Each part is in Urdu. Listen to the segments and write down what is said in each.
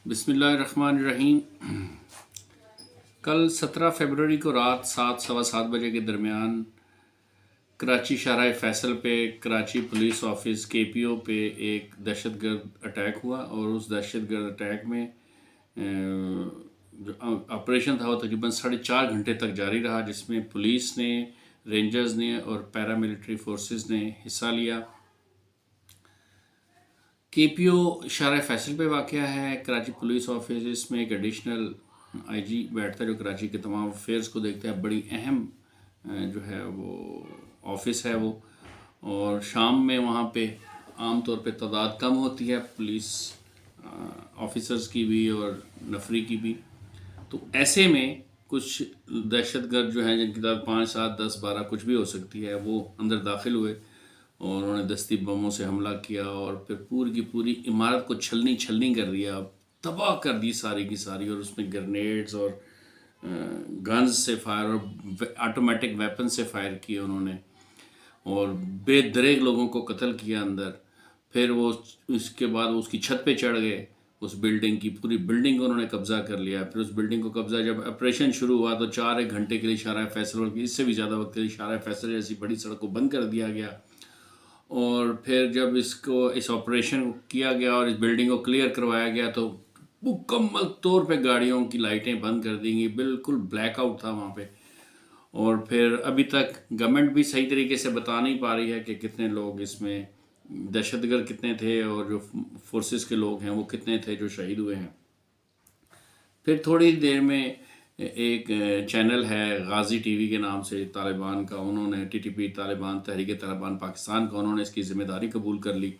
بسم اللہ الرحمن الرحیم۔ کل 17 فروری کو رات 7 سوا 7 بجے کے درمیان کراچی شاہراہ فیصل پہ کراچی پولیس آفس KPO پہ ایک دہشت گرد اٹیک ہوا، اور اس دہشت گرد اٹیک میں جو آپریشن تھا وہ تقریباً 4.5 گھنٹے تک جاری رہا، جس میں پولیس نے، رینجرز نے اور پیراملٹری فورسز نے حصہ لیا۔ KPO شاہراہ فیصل پہ واقع ہے۔ کراچی پولیس آفس، اس میں ایک ایڈیشنل IG بیٹھتا ہے جو کراچی کے تمام افیئرز کو دیکھتا ہے۔ بڑی اہم جو ہے وہ آفس ہے وہ، اور شام میں وہاں پہ عام طور پہ تعداد کم ہوتی ہے پولیس آفیسرز کی بھی اور نفری کی بھی۔ تو ایسے میں کچھ دہشت گرد جو ہیں، جن کی تعداد 5 7 10 12 کچھ بھی ہو سکتی ہے، وہ اندر داخل ہوئے اور انہوں نے دستی بموں سے حملہ کیا، اور پھر پوری کی پوری عمارت کو چھلنی کر دیا، تباہ کر دی ساری کی ساری، اور اس میں گرنیڈز اور گنز سے فائر اور آٹومیٹک ویپن سے فائر کیے انہوں نے، اور بے دریغ لوگوں کو قتل کیا اندر۔ پھر وہ اس کے بعد اس کی چھت پہ چڑھ گئے، اس بلڈنگ کی پوری بلڈنگ کو انہوں نے قبضہ کر لیا۔ پھر اس بلڈنگ کو قبضہ، جب آپریشن شروع ہوا تو 4 گھنٹے کے لیے شاہراہ فیصل، بلکہ اس سے بھی زیادہ وقت کے لیے شاہراہ فیصل جیسی بڑی سڑک کو بند کر دیا گیا۔ اور پھر جب اس آپریشن کیا گیا اور اس بلڈنگ کو کلیئر کروایا گیا تو مکمل طور پہ گاڑیوں کی لائٹیں بند کر دی گئی، بالکل بلیک آؤٹ تھا وہاں پہ۔ اور پھر ابھی تک گورنمنٹ بھی صحیح طریقے سے بتا نہیں پا رہی ہے کہ کتنے لوگ اس میں دہشت گرد کتنے تھے، اور جو فورسز کے لوگ ہیں وہ کتنے تھے جو شہید ہوئے ہیں۔ پھر تھوڑی دیر میں ایک چینل ہے غازی TV کے نام سے طالبان کا، انہوں نے TTP طالبان تحریک طالبان پاکستان کا، انہوں نے اس کی ذمہ داری قبول کر لی،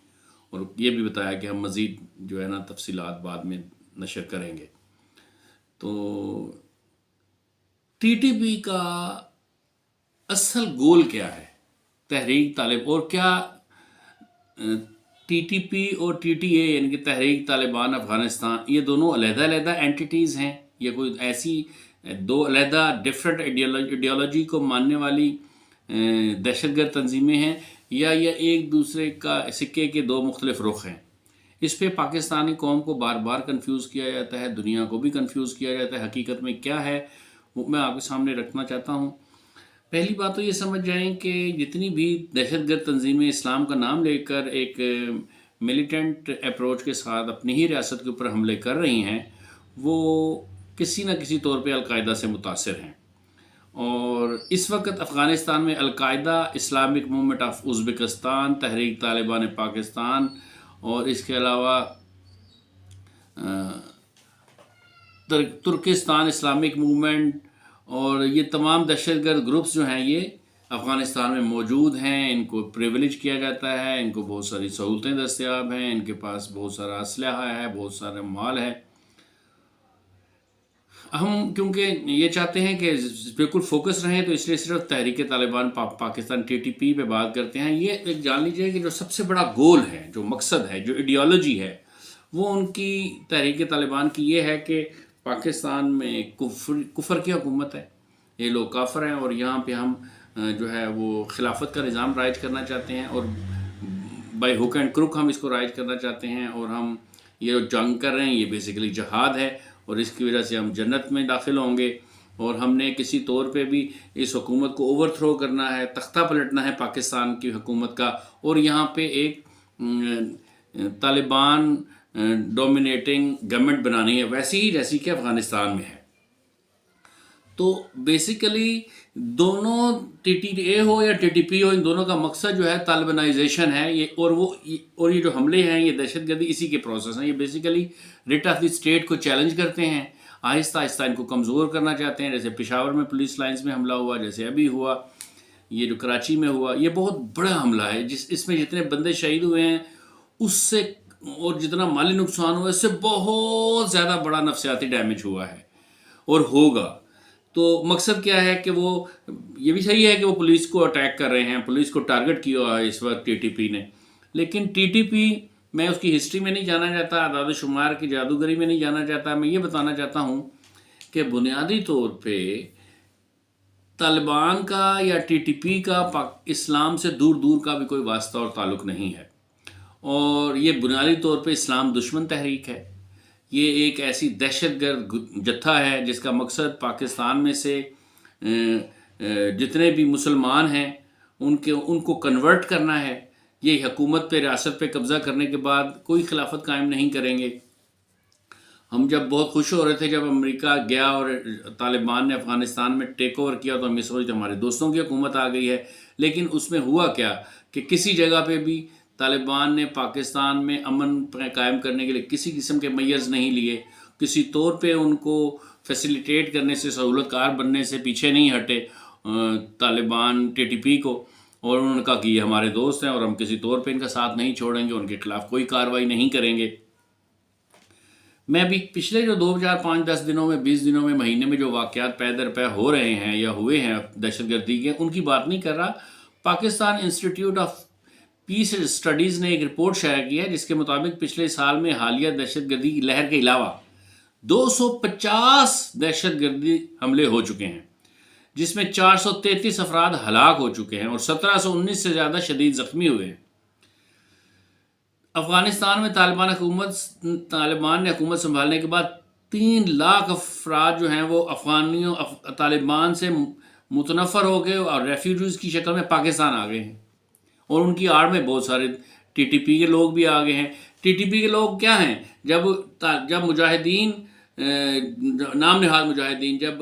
اور یہ بھی بتایا کہ ہم مزید جو ہے نا تفصیلات بعد میں نشر کریں گے۔ تو TTP کا اصل گول کیا ہے تحریک طالب، اور کیا TTP اور TTA یعنی کہ تحریک طالبان افغانستان، یہ دونوں علیحدہ علیحدہ اینٹیٹیز ہیں؟ یہ کوئی ایسی دو علیحدہ ڈفرینٹ ایڈیالوجی کو ماننے والی دہشت گرد تنظیمیں ہیں، یا یہ ایک دوسرے کا سکے کے دو مختلف رخ ہیں؟ اس پہ پاکستانی قوم کو بار بار کنفیوز کیا جاتا ہے، دنیا کو بھی کنفیوز کیا جاتا ہے۔ حقیقت میں کیا ہے وہ میں آپ کے سامنے رکھنا چاہتا ہوں۔ پہلی بات تو یہ سمجھ جائیں کہ جتنی بھی دہشت گرد تنظیمیں اسلام کا نام لے کر ایک ملیٹنٹ اپروچ کے ساتھ اپنی ہی ریاست کے اوپر حملے کر رہی ہیں، وہ کسی نہ کسی طور پہ القاعدہ سے متاثر ہیں۔ اور اس وقت افغانستان میں القاعدہ، اسلامک موومنٹ آف ازبکستان، تحریک طالبان پاکستان، اور اس کے علاوہ ترکستان اسلامک موومنٹ، اور یہ تمام دہشت گرد گروپس جو ہیں یہ افغانستان میں موجود ہیں۔ ان کو پریویلیج کیا جاتا ہے، ان کو بہت ساری سہولتیں دستیاب ہیں، ان کے پاس بہت سارا اسلحہ ہے، بہت سارا مال ہے۔ ہم کیونکہ یہ چاہتے ہیں کہ بالکل فوکس رہیں، تو اس لیے صرف تحریک طالبان پاکستان TTP پہ بات کرتے ہیں۔ یہ ایک جان لیجیے کہ جو سب سے بڑا گول ہے، جو مقصد ہے، جو ایڈیالوجی ہے، وہ ان کی تحریک طالبان کی یہ ہے کہ پاکستان میں کفر کی حکومت ہے، یہ لوگ کافر ہیں، اور یہاں پہ ہم جو ہے وہ خلافت کا نظام رائج کرنا چاہتے ہیں، اور بائی ہک اینڈ کروک ہم اس کو رائج کرنا چاہتے ہیں، اور ہم یہ جو جنگ کر رہے ہیں یہ بیسیکلی جہاد ہے، اور اس کی وجہ سے ہم جنت میں داخل ہوں گے، اور ہم نے کسی طور پہ بھی اس حکومت کو اوور تھرو کرنا ہے، تختہ پلٹنا ہے پاکستان کی حکومت کا، اور یہاں پہ ایک طالبان ڈومینیٹنگ گورنمنٹ بنانی ہے، ویسی ہی جیسی کہ افغانستان میں ہے۔ تو بیسیکلی دونوں TTA ہو یا TTP ہو، ان دونوں کا مقصد جو ہے طالبانائزیشن ہے، اور یہ جو حملے ہیں یہ دہشت گردی اسی کے پروسیس ہیں۔ یہ basically rate of the state کو چیلنج کرتے ہیں، آہستہ آہستہ ان کو کمزور کرنا چاہتے ہیں، جیسے پشاور میں پولیس لائنز میں حملہ ہوا، جیسے ابھی ہوا، یہ جو کراچی میں ہوا، یہ بہت بڑا حملہ ہے، اس میں جتنے بندے شہید ہوئے ہیں اس سے، اور جتنا مالی نقصان ہوا اس سے بہت زیادہ بڑا نفسیاتی ڈیمیج ہوا ہے اور ہوگا۔ تو مقصد کیا ہے کہ وہ یہ بھی صحیح ہے کہ وہ پولیس کو اٹیک کر رہے ہیں، پولیس کو ٹارگٹ کیا ہوا ہے اس وقت TTP نے، لیکن TTP میں اس کی ہسٹری میں نہیں جانا چاہتا، اعداد و شمار کی جادوگری میں نہیں جانا چاہتا۔ میں یہ بتانا چاہتا ہوں کہ بنیادی طور پہ طالبان کا یا TTP کا اسلام سے دور دور کا بھی کوئی واسطہ اور تعلق نہیں ہے، اور یہ بنیادی طور پہ اسلام دشمن تحریک ہے۔ یہ ایک ایسی دہشت گرد جتھا ہے جس کا مقصد پاکستان میں سے جتنے بھی مسلمان ہیں ان کو کنورٹ کرنا ہے. یہ حکومت پہ، ریاست پہ قبضہ کرنے کے بعد کوئی خلافت قائم نہیں کریں گے. ہم جب بہت خوش ہو رہے تھے جب امریکہ گیا اور طالبان نے افغانستان میں ٹیک اوور کیا، تو ہم یہ سوچتے ہمارے دوستوں کی حکومت آ گئی ہے. لیکن اس میں ہوا کیا کہ کسی جگہ پہ بھی طالبان نے پاکستان میں امن قائم کرنے کے لیے کسی قسم کے میئرز نہیں لیے. کسی طور پہ ان کو فیسیلیٹیٹ کرنے سے، سہولت کار بننے سے پیچھے نہیں ہٹے طالبان ٹی ٹی پی کو. اور انہوں نے کہا کہ یہ ہمارے دوست ہیں اور ہم کسی طور پہ ان کا ساتھ نہیں چھوڑیں گے، ان کے خلاف کوئی کارروائی نہیں کریں گے. میں بھی پچھلے جو 2005-10 دنوں میں، 20 دنوں میں، مہینے میں جو واقعات پے در پے ہو رہے ہیں یا ہوئے ہیں دہشت گردی کے، ان کی بات نہیں کر رہا. Pakistan institute of peace studies نے ایک رپورٹ شائع کی ہے جس کے مطابق پچھلے سال میں حالیہ دہشت گردی کی لہر کے علاوہ 250 دہشت گردی حملے ہو چکے ہیں، جس میں 433 افراد ہلاک ہو چکے ہیں اور 1719 سے زیادہ شدید زخمی ہوئے ہیں. افغانستان میں طالبان نے حکومت سنبھالنے کے بعد 3 لاکھ افراد جو ہیں وہ طالبان سے متنفر ہو گئے اور ریفیوجیز کی شکل میں پاکستان آ گئے ہیں. اور ان کی آڑ میں بہت سارے ٹی ٹی پی کے لوگ بھی آ گئے ہیں. ٹی ٹی پی کے لوگ کیا ہیں؟ جب مجاہدین، نام نہاد مجاہدین، جب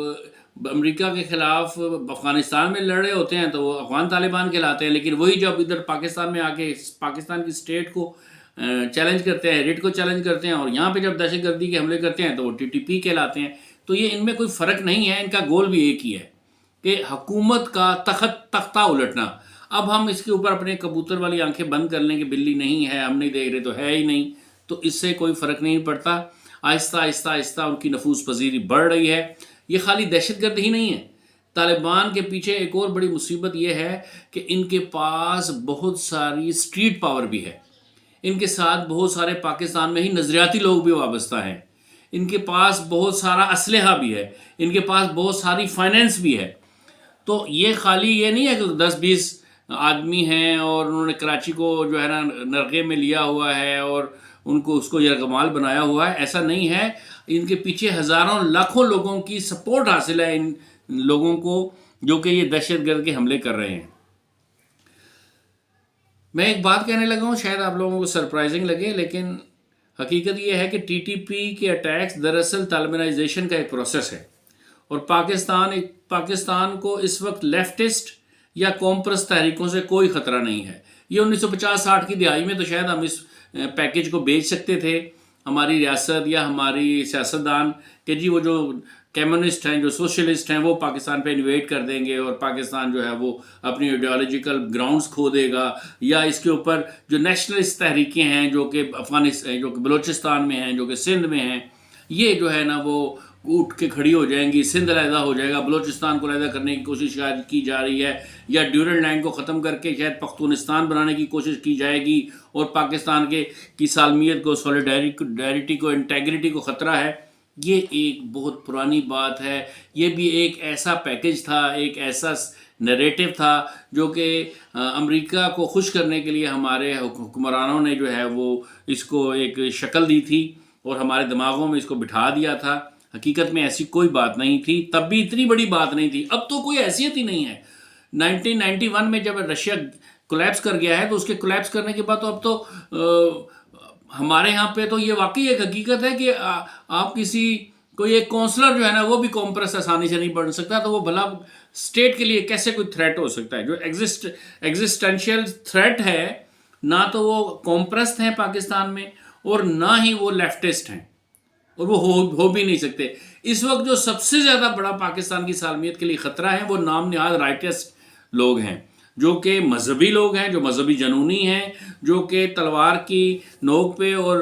امریکہ کے خلاف افغانستان میں لڑ رہے ہوتے ہیں تو وہ افغان طالبان کہلاتے ہیں. لیکن وہی جب ادھر پاکستان میں آ کے پاکستان کی اسٹیٹ کو چیلنج کرتے ہیں، ریٹ کو چیلنج کرتے ہیں، اور یہاں پہ جب دہشت گردی کے حملے کرتے ہیں تو وہ ٹی ٹی پی کہلاتے ہیں. تو یہ ان میں کوئی فرق نہیں ہے، ان کا گول بھی ایک ہی ہے کہ حکومت کا تختہ الٹنا. اب ہم اس کے اوپر اپنے کبوتر والی آنکھیں بند کر لیں کہ بلی نہیں ہے، ہم نہیں دیکھ رہے تو ہے ہی نہیں، تو اس سے کوئی فرق نہیں پڑتا. آہستہ آہستہ آہستہ ان کی نفوذ پذیری بڑھ رہی ہے. یہ خالی دہشت گرد ہی نہیں ہے، طالبان کے پیچھے ایک اور بڑی مصیبت یہ ہے کہ ان کے پاس بہت ساری اسٹریٹ پاور بھی ہے. ان کے ساتھ بہت سارے پاکستان میں ہی نظریاتی لوگ بھی وابستہ ہیں. ان کے پاس بہت سارا اسلحہ بھی ہے، ان کے پاس بہت ساری فائنینس بھی ہے. تو یہ خالی یہ نہیں ہے کہ 10-20 آدمی ہیں اور انہوں نے کراچی کو جو ہے نا نرغے میں لیا ہوا ہے اور اس کو یرغمال بنایا ہوا ہے. ایسا نہیں ہے. ان کے پیچھے ہزاروں لاکھوں لوگوں کی سپورٹ حاصل ہے، ان لوگوں کو جو کہ یہ دہشت گرد کے حملے کر رہے ہیں. میں ایک بات کہنے لگا ہوں، شاید آپ لوگوں کو سرپرائزنگ لگے، لیکن حقیقت یہ ہے کہ ٹی ٹی پی کے اٹیکس دراصل طالبانائزیشن کا ایک پروسیس ہے. اور پاکستان کو اس وقت لیفٹسٹ یا قوم پرست تحریکوں سے کوئی خطرہ نہیں ہے. یہ 1950-60 کی دہائی میں تو شاید ہم اس پیکیج کو بیچ سکتے تھے، ہماری ریاست یا ہماری سیاستدان، کہ جی وہ جو کمیونسٹ ہیں، جو سوشلسٹ ہیں، وہ پاکستان پہ انویٹ کر دیں گے اور پاکستان جو ہے وہ اپنی ایڈیالوجیکل گراؤنڈز کھو دے گا. یا اس کے اوپر جو نیشنلسٹ تحریکیں ہیں جو کہ جو کہ بلوچستان میں ہیں، جو کہ سندھ میں ہیں، یہ جو ہے نا وہ اٹھ کے کھڑی ہو جائیں گی. سندھ علیحدہ ہو جائے گا، بلوچستان کو علیحدہ کرنے کی کوشش شاید کی جا رہی ہے، یا ڈیورنڈ لائن کو ختم کر کے شاید پختونستان بنانے کی کوشش کی جائے گی. اور پاکستان کی سالمیت کو، سولیڈیرٹی کو، انٹیگریٹی کو خطرہ ہے. یہ ایک بہت پرانی بات ہے. یہ بھی ایک ایسا پیکج تھا، ایک ایسا نریٹو تھا جو کہ امریکہ کو خوش کرنے کے لیے ہمارے حکمرانوں نے جو ہے وہ اس کو ایک شکل دی تھی اور ہمارے دماغوں میں اس کو بٹھا دیا تھا. حقیقت میں ایسی کوئی بات نہیں تھی، تب بھی اتنی بڑی بات نہیں تھی. اب تو کوئی حیثیت ہی نہیں ہے. 1991 میں جب رشیا کولیپس کر گیا ہے تو اس کے کولیپس کرنے کے بعد تو اب تو ہمارے ہاں پہ تو یہ واقعی ایک حقیقت ہے کہ آپ کوئی ایک کونسلر جو ہے نا وہ بھی قوم پرست آسانی سے نہیں بن سکتا. تو وہ بھلا اسٹیٹ کے لیے کیسے کوئی تھریٹ ہو سکتا ہے؟ جو ایگزسٹینشیل تھریٹ ہے، نہ تو وہ قوم پرست ہیں پاکستان میں اور نہ ہی وہ لیفٹسٹ ہیں، اور وہ ہو بھی نہیں سکتے. اس وقت جو سب سے زیادہ بڑا پاکستان کی سالمیت کے لیے خطرہ ہے وہ نام نہاد رائٹسٹ لوگ ہیں، جو کہ مذہبی لوگ ہیں، جو مذہبی جنونی ہیں، جو کہ تلوار کی نوک پہ اور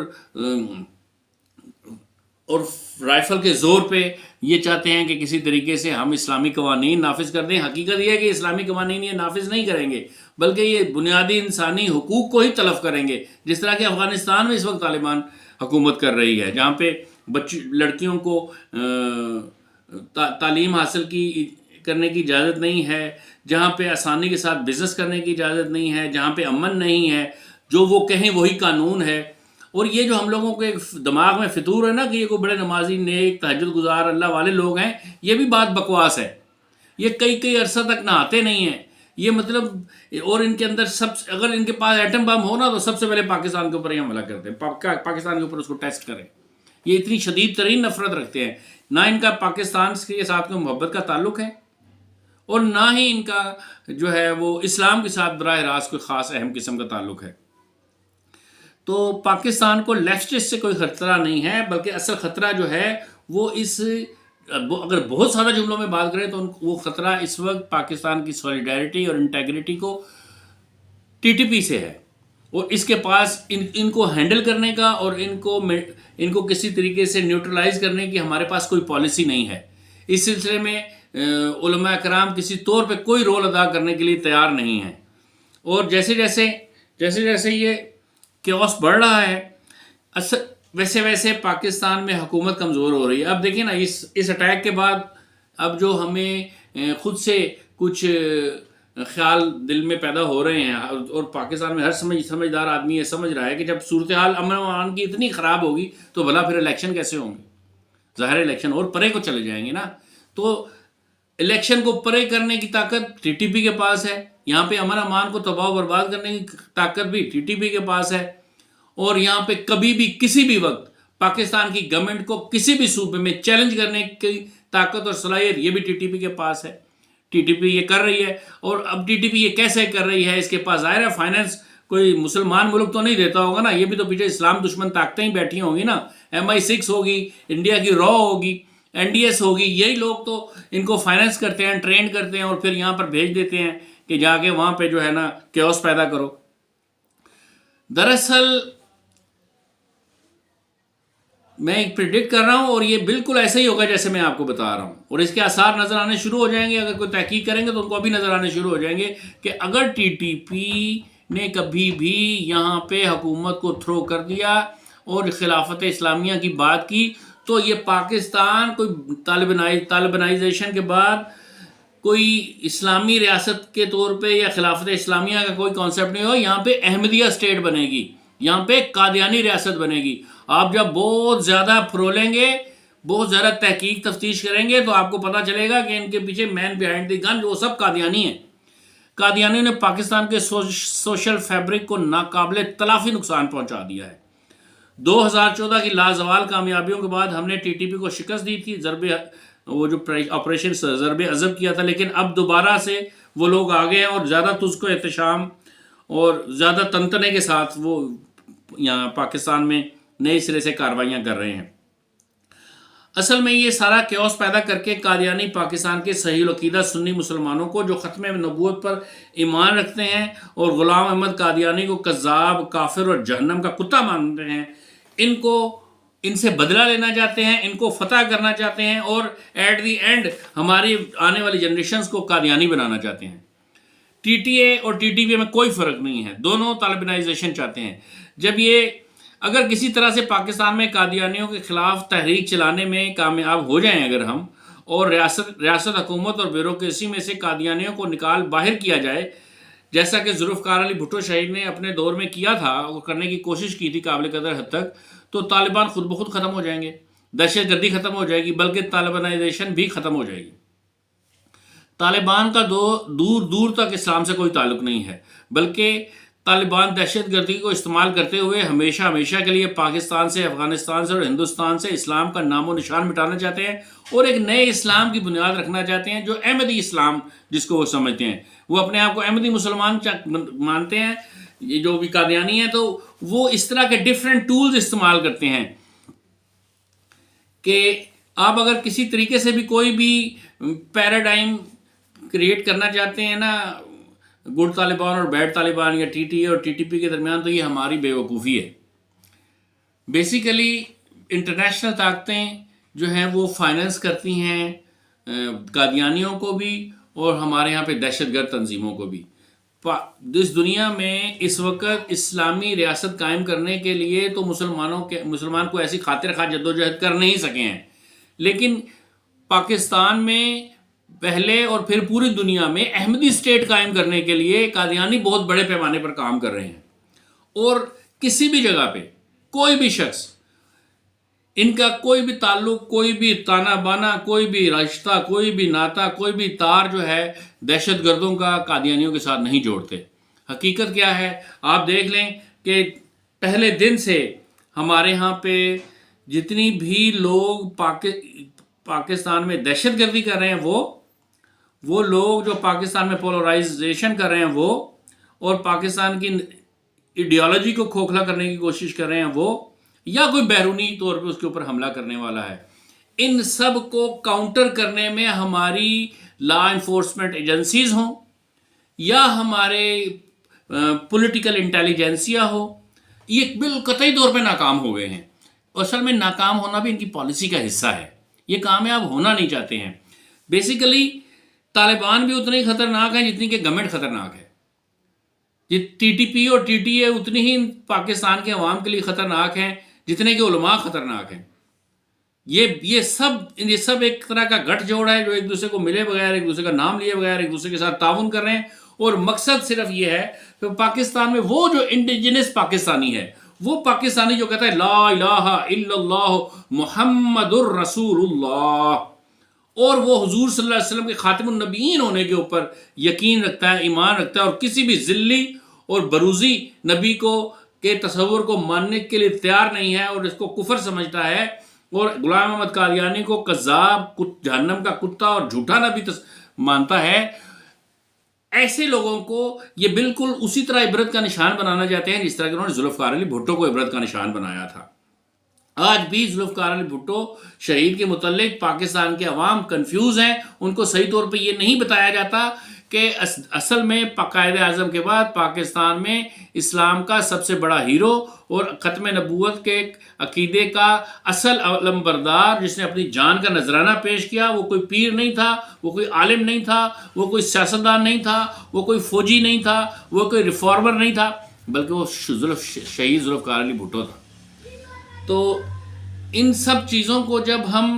رائفل کے زور پہ یہ چاہتے ہیں کہ کسی طریقے سے ہم اسلامی قوانین نافذ کر دیں. حقیقت یہ ہے کہ اسلامی قوانین یہ نافذ نہیں کریں گے، بلکہ یہ بنیادی انسانی حقوق کو ہی تلف کریں گے. جس طرح کہ افغانستان میں اس وقت طالبان حکومت کر رہی ہے، جہاں پہ لڑکیوں کو تعلیم حاصل کرنے کی اجازت نہیں ہے، جہاں پہ آسانی کے ساتھ بزنس کرنے کی اجازت نہیں ہے، جہاں پہ امن نہیں ہے، جو وہ کہیں وہی قانون ہے. اور یہ جو ہم لوگوں کے دماغ میں فطور ہے نا کہ یہ کوئی بڑے نمازی نیک تہجد گزار اللہ والے لوگ ہیں، یہ بھی بات بکواس ہے. یہ کئی عرصہ تک نہاتے نہیں ہیں، یہ مطلب، اور ان کے اندر اگر ان کے پاس ایٹم بم ہو نا تو سب سے پہلے پاکستان کے اوپر ہی حملہ کرتے ہیں، پاکستان کے اوپر اس کو ٹیسٹ کریں. یہ اتنی شدید ترین نفرت رکھتے ہیں، نہ ان کا پاکستان کے ساتھ کوئی محبت کا تعلق ہے اور نہ ہی ان کا جو ہے وہ اسلام کے ساتھ براہ راست کوئی خاص اہم قسم کا تعلق ہے. تو پاکستان کو لیفٹسٹ سے کوئی خطرہ نہیں ہے، بلکہ اصل خطرہ جو ہے وہ اگر بہت سادہ جملوں میں بات کریں تو وہ خطرہ اس وقت پاکستان کی سولیڈیرٹی اور انٹیگریٹی کو ٹی ٹی پی سے ہے، اور اس کے پاس ان کو ہینڈل کرنے کا اور ان کو کسی طریقے سے نیوٹرلائز کرنے کی ہمارے پاس کوئی پالیسی نہیں ہے. اس سلسلے میں علماء کرام کسی طور پہ کوئی رول ادا کرنے کے لیے تیار نہیں ہیں. اور جیسے جیسے یہ کیوس بڑھ رہا ہے، ویسے ویسے پاکستان میں حکومت کمزور ہو رہی ہے. اب دیکھیں نا، اس اٹیک کے بعد اب جو ہمیں خود سے کچھ خیال دل میں پیدا ہو رہے ہیں، اور پاکستان میں ہر سمجھدار آدمی یہ سمجھ رہا ہے کہ جب صورتحال امن و امان کی اتنی خراب ہوگی تو بھلا پھر الیکشن کیسے ہوں گے؟ ظاہر الیکشن اور پرے کو چلے جائیں گے نا. تو الیکشن کو پرے کرنے کی طاقت ٹی ٹی پی کے پاس ہے، یہاں پہ امن امان کو تباہ و برباد کرنے کی طاقت بھی ٹی ٹی پی کے پاس ہے، اور یہاں پہ کبھی بھی کسی بھی وقت پاکستان کی گورنمنٹ کو کسی بھی صوبے میں چیلنج کرنے کی طاقت اور صلاحیت یہ بھی ٹی ٹی پی کے پاس ہے. ٹی ٹی پی یہ کر رہی ہے، اور اب ٹی ٹی پی یہ کیسے کر رہی ہے؟ اس کے پاس ظاہر ہے فائننس کوئی مسلمان ملک تو نہیں دیتا ہوگا نا، یہ بھی تو پیچھے اسلام دشمن طاقتیں ہی بیٹھی ہوں گی نا. MI6 ہوگی، انڈیا کی را ہوگی، NDS ہوگی، یہی لوگ تو ان کو فائننس کرتے ہیں، ٹرین کرتے ہیں اور پھر یہاں پر بھیج دیتے ہیں کہ جا کے وہاں پہ جو ہے نا کیوس پیدا کرو. دراصل میں پریڈکٹ کر رہا ہوں، اور یہ بالکل ایسا ہی ہوگا جیسے میں آپ کو بتا رہا ہوں، اور اس کے آثار نظر آنے شروع ہو جائیں گے. اگر کوئی تحقیق کریں گے تو ان کو ابھی نظر آنے شروع ہو جائیں گے کہ اگر ٹی ٹی پی نے کبھی بھی یہاں پہ حکومت کو تھرو کر دیا اور خلافت اسلامیہ کی بات کی تو یہ پاکستان کوئی طالبانائزیشن کے بعد کوئی اسلامی ریاست کے طور پہ یا خلافت اسلامیہ کا کوئی کانسیپٹ نہیں ہو. یہاں پہ احمدیہ اسٹیٹ بنے گی، یہاں پہ قادیانی ریاست بنے گی. آپ جب بہت زیادہ پھرولیں گے، بہت زیادہ تحقیق تفتیش کریں گے تو آپ کو پتہ چلے گا کہ ان کے پیچھے مین بیہائنڈ دی گن وہ سب قادیانی ہیں. قادیانی نے پاکستان کے سوشل فیبرک کو ناقابل تلافی نقصان پہنچا دیا ہے. 2014 کی لازوال کامیابیوں کے بعد ہم نے ٹی ٹی پی کو شکست دی تھی، وہ جو آپریشن ضرب عضب کیا تھا، لیکن اب دوبارہ سے وہ لوگ آ گئے ہیں اور زیادہ تجھ و احتشام اور زیادہ تنتنے کے ساتھ وہ یہاں پاکستان میں نئے سرے سے کاروائیاں کر رہے ہیں. اصل میں یہ سارا کیوس پیدا کر کے قادیانی پاکستان کے صحیح العقیدہ سنی مسلمانوں کو جو ختم نبوت پر ایمان رکھتے ہیں اور غلام احمد قادیانی کو کذاب، کافر اور جہنم کا کتا مانتے ہیں، ان سے بدلہ لینا چاہتے ہیں، ان کو فتح کرنا چاہتے ہیں، اور ایٹ دی اینڈ ہماری آنے والی جنریشنز کو قادیانی بنانا چاہتے ہیں. ٹی ٹی اے اور ٹی ٹی پی میں کوئی فرق نہیں ہے، دونوں طالبانائزیشن چاہتے ہیں. اگر کسی طرح سے پاکستان میں قادیانیوں کے خلاف تحریک چلانے میں کامیاب ہو جائیں اگر ہم، اور ریاست حکومت اور بیوروکریسی میں سے قادیانیوں کو نکال باہر کیا جائے، جیسا کہ ذوالفقار علی بھٹو شہید نے اپنے دور میں کیا تھا اور کرنے کی کوشش کی تھی قابل قدر حد تک، تو طالبان خود بخود ختم ہو جائیں گے، دہشت گردی ختم ہو جائے گی، بلکہ طالبانائزیشن بھی ختم ہو جائے گی. طالبان کا دور تک اسلام سے کوئی تعلق نہیں ہے، بلکہ طالبان دہشت گردی کو استعمال کرتے ہوئے ہمیشہ کے لیے پاکستان سے، افغانستان سے اور ہندوستان سے اسلام کا نام و نشان مٹانا چاہتے ہیں اور ایک نئے اسلام کی بنیاد رکھنا چاہتے ہیں، جو احمدی اسلام جس کو وہ سمجھتے ہیں. وہ اپنے آپ کو احمدی مسلمان مانتے ہیں، یہ جو بھی قادیانی ہیں، تو وہ اس طرح کے ڈیفرنٹ ٹولز استعمال کرتے ہیں کہ آپ اگر کسی طریقے سے بھی کوئی بھی پیراڈائم کریٹ کرنا چاہتے ہیں نا گڈ طالبان اور بیڈ طالبان یا ٹی ٹی اے اور ٹی ٹی پی کے درمیان، تو یہ ہماری بے وقوفی ہے. بیسیکلی انٹرنیشنل طاقتیں جو ہیں وہ فائننس کرتی ہیں قادیانیوں کو بھی اور ہمارے یہاں پہ دہشت گرد تنظیموں کو بھی. اس دنیا میں اس وقت اسلامی ریاست قائم کرنے کے لیے تو مسلمان کو ایسی خاطر خواہ جدوجہد کر نہیں سکے ہیں، لیکن پاکستان میں پہلے اور پھر پوری دنیا میں احمدی اسٹیٹ قائم کرنے کے لیے قادیانی بہت بڑے پیمانے پر کام کر رہے ہیں. اور کسی بھی جگہ پہ کوئی بھی شخص، ان کا کوئی بھی تعلق، کوئی بھی تانا بانا، کوئی بھی رشتہ، کوئی بھی ناتا، کوئی بھی تار جو ہے دہشت گردوں کا قادیانیوں کے ساتھ نہیں جوڑتے۔ حقیقت کیا ہے؟ آپ دیکھ لیں کہ پہلے دن سے ہمارے ہاں پہ جتنی بھی لوگ پاکستان میں دہشت گردی کر رہے ہیں، وہ لوگ جو پاکستان میں پولرائزیشن کر رہے ہیں وہ، اور پاکستان کی ایڈیالوجی کو کھوکھلا کرنے کی کوشش کر رہے ہیں وہ، یا کوئی بیرونی طور پہ اس کے اوپر حملہ کرنے والا ہے، ان سب کو کاؤنٹر کرنے میں ہماری لا انفورسمنٹ ایجنسیز ہوں یا ہمارے پولیٹیکل انٹیلیجنسیا ہو، یہ بالقطعی طور پہ ناکام ہو گئے ہیں۔ اصل میں ناکام ہونا بھی ان کی پالیسی کا حصہ ہے، یہ کامیاب ہونا نہیں چاہتے ہیں۔ بیسیکلی طالبان بھی اتنے ہی خطرناک ہیں جتنی کہ گورنمنٹ خطرناک ہے، ٹی ٹی پی اور ٹی ٹی اے اتنی ہی پاکستان کے عوام کے لیے خطرناک ہیں جتنے کہ علماء خطرناک ہیں۔ یہ سب ایک طرح کا گٹھ جوڑ ہے جو ایک دوسرے کو ملے بغیر، ایک دوسرے کا نام لیے بغیر ایک دوسرے کے ساتھ تعاون کر رہے ہیں، اور مقصد صرف یہ ہے کہ پاکستان میں وہ جو انڈیجنس پاکستانی ہے، وہ پاکستانی جو کہتا ہے لا الہ الا اللہ محمد الرسول اللہ، اور وہ حضور صلی اللہ علیہ وسلم کے خاتم النبیین ہونے کے اوپر یقین رکھتا ہے، ایمان رکھتا ہے، اور کسی بھی ذلی اور بروزی نبی کے تصور کو ماننے کے لیے تیار نہیں ہے، اور اس کو کفر سمجھتا ہے، اور غلام احمد قادیانی کو کذاب، جہنم کا کتا اور جھوٹا نبی مانتا ہے، ایسے لوگوں کو یہ بالکل اسی طرح عبرت کا نشان بنانا چاہتے ہیں جس طرح کہ انہوں نے ذوالفقار علی بھٹو کو عبرت کا نشان بنایا تھا۔ آج بھی ذوالفقار علی بھٹو شہید کے متعلق پاکستان کے عوام کنفیوز ہیں، ان کو صحیح طور پہ یہ نہیں بتایا جاتا کہ اصل میں قائد اعظم کے بعد پاکستان میں اسلام کا سب سے بڑا ہیرو اور ختم نبوت کے عقیدے کا اصل علمبردار جس نے اپنی جان کا نذرانہ پیش کیا، وہ کوئی پیر نہیں تھا، وہ کوئی عالم نہیں تھا، وہ کوئی سیاستدان نہیں تھا، وہ کوئی فوجی نہیں تھا، وہ کوئی ریفارمر نہیں تھا، بلکہ وہ شہید ذوالفقار علی بھٹو تھا۔ تو ان سب چیزوں کو جب ہم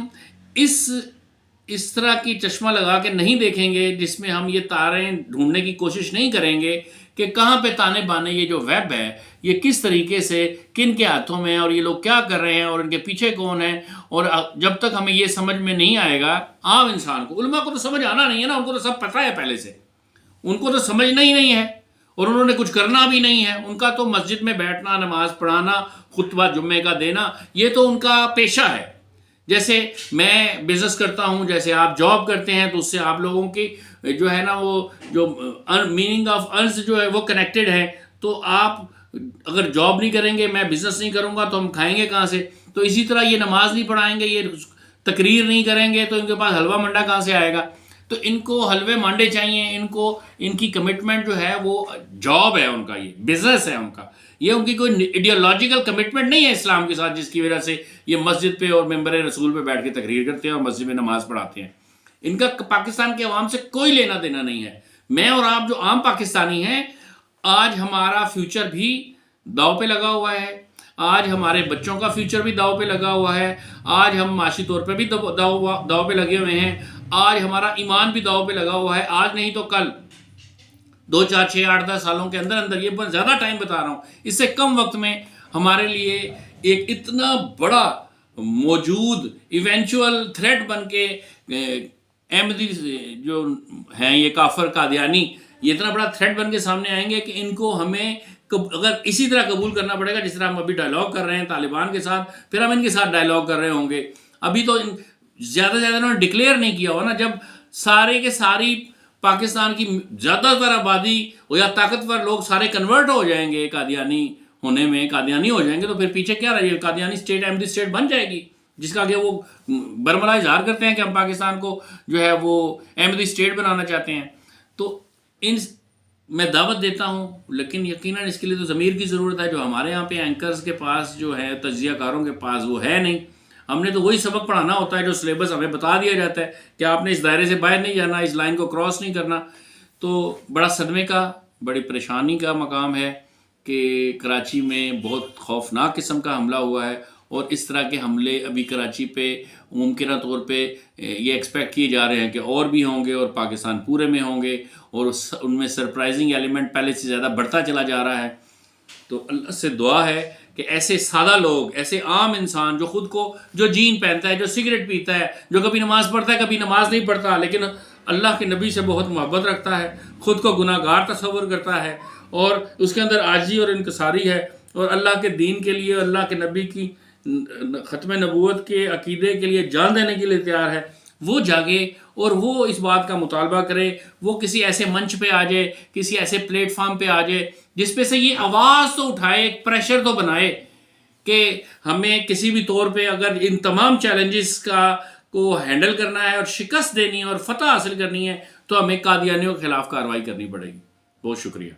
اس طرح کی چشمہ لگا کے نہیں دیکھیں گے، جس میں ہم یہ تاریں ڈھونڈنے کی کوشش نہیں کریں گے کہ کہاں پہ تانے بانے، یہ جو ویب ہے یہ کس طریقے سے کن کے ہاتھوں میں ہے، اور یہ لوگ کیا کر رہے ہیں، اور ان کے پیچھے کون ہیں، اور جب تک ہمیں یہ سمجھ میں نہیں آئے گا، عام انسان کو، علماء کو تو سمجھ آنا نہیں ہے نا، ان کو تو سب پتہ ہے پہلے سے، ان کو تو سمجھنا ہی نہیں ہے، اور انہوں نے کچھ کرنا بھی نہیں ہے، ان کا تو مسجد میں بیٹھنا، نماز پڑھانا، خطبہ جمعے کا دینا، یہ تو ان کا پیشہ ہے۔ جیسے میں بزنس کرتا ہوں، جیسے آپ جاب کرتے ہیں، تو اس سے آپ لوگوں کی جو ہے نا وہ جو میننگ آف ارنز جو ہے وہ کنیکٹڈ ہے۔ تو آپ اگر جاب نہیں کریں گے، میں بزنس نہیں کروں گا، تو ہم کھائیں گے کہاں سے؟ تو اسی طرح یہ نماز نہیں پڑھائیں گے، یہ تقریر نہیں کریں گے، تو ان کے پاس حلوہ منڈا کہاں سے آئے گا؟ تو ان کو حلوے مانڈے چاہیے، ان کی کمٹمنٹ جو ہے وہ جاب ہے، ان کا یہ بزنس ہے، ان کا یہ ان کی کوئی ایڈیالوجیکل کمٹمنٹ نہیں ہے اسلام کے ساتھ، جس کی وجہ سے یہ مسجد پہ اور ممبر رسول پہ بیٹھ کے تقریر کرتے ہیں اور مسجد میں نماز پڑھاتے ہیں۔ ان کا پاکستان کے عوام سے کوئی لینا دینا نہیں ہے۔ میں اور آپ جو عام پاکستانی ہیں، آج ہمارا فیوچر بھی داؤ پہ لگا ہوا ہے، آج ہمارے بچوں کا فیوچر بھی داؤ پہ لگا ہوا ہے، آج ہم معاشی طور پہ بھی داؤ پہ لگے ہوئے ہیں، آج ہمارا ایمان بھی داؤ پہ لگا ہوا ہے، آج نہیں تو کل، 2 4 6 8 10 سالوں کے اندر یہ بہت زیادہ ٹائم بتا رہا ہوں، اس سے کم وقت میں ہمارے لیے ایک اتنا بڑا موجود ایونچول تھریٹ بن کے احمدی جو ہیں یہ کافر قادیانی یہ اتنا بڑا تھریٹ بن کے سامنے آئیں گے کہ ان کو ہمیں اگر اسی طرح قبول کرنا پڑے گا جس طرح ہم ابھی ڈائلاگ کر رہے ہیں طالبان کے ساتھ، پھر ہم ان کے ساتھ ڈائلاگ کر رہے ہوں گے۔ ابھی تو زیادہ سے زیادہ انہوں نے ڈکلیئر نہیں کیا ہوا نا، جب سارے کے ساری پاکستان کی زیادہ تر آبادی یا طاقتور لوگ سارے کنورٹ ہو جائیں گے قادیانی ہونے میں، قادیانی ہو جائیں گے، تو پھر پیچھے کیا رہے گا؟ قادیانی اسٹیٹ احمدی اسٹیٹ بن جائے گی، جس کا کہ وہ برملا اظہار کرتے ہیں کہ ہم پاکستان کو جو ہے وہ احمدی اسٹیٹ بنانا چاہتے ہیں۔ تو میں دعوت دیتا ہوں، لیکن یقیناً اس کے لیے تو ضمیر کی ضرورت ہے، جو ہمارے یہاں پہ اینکرز کے پاس جو ہے، تجزیہ کاروں کے پاس وہ ہے نہیں۔ ہم نے تو وہی سبق پڑھانا ہوتا ہے جو سلیبس ہمیں بتا دیا جاتا ہے کہ آپ نے اس دائرے سے باہر نہیں جانا، اس لائن کو کراس نہیں کرنا۔ تو بڑا صدمے کا، بڑی پریشانی کا مقام ہے کہ کراچی میں بہت خوفناک قسم کا حملہ ہوا ہے، اور اس طرح کے حملے ابھی کراچی پہ ممکنہ طور پہ یہ ایکسپیکٹ کیے جا رہے ہیں کہ اور بھی ہوں گے، اور پاکستان پورے میں ہوں گے، اور ان میں سرپرائزنگ ایلیمنٹ پہلے سے زیادہ بڑھتا چلا جا رہا ہے۔ تو اللہ سے دعا ہے کہ ایسے سادہ لوگ، ایسے عام انسان جو خود کو، جو جین پہنتا ہے، جو سگریٹ پیتا ہے، جو کبھی نماز پڑھتا ہے کبھی نماز نہیں پڑھتا، لیکن اللہ کے نبی سے بہت محبت رکھتا ہے، خود کو گناہ گار تصور کرتا ہے، اور اس کے اندر عاجزی اور انکساری ہے، اور اللہ کے دین کے لیے، اللہ کے نبی کی ختم نبوت کے عقیدے کے لیے جان دینے کے لیے تیار ہے، وہ جاگے اور وہ اس بات کا مطالبہ کرے، وہ کسی ایسے منچ پہ آ جائے، کسی ایسے پلیٹ فارم پہ آ جائے جس پہ سے یہ آواز تو اٹھائے، ایک پریشر تو بنائے کہ ہمیں کسی بھی طور پہ اگر ان تمام چیلنجز کو ہینڈل کرنا ہے اور شکست دینی ہے اور فتح حاصل کرنی ہے تو ہمیں قادیانیوں کے خلاف کارروائی کرنی پڑے گی۔ بہت شکریہ۔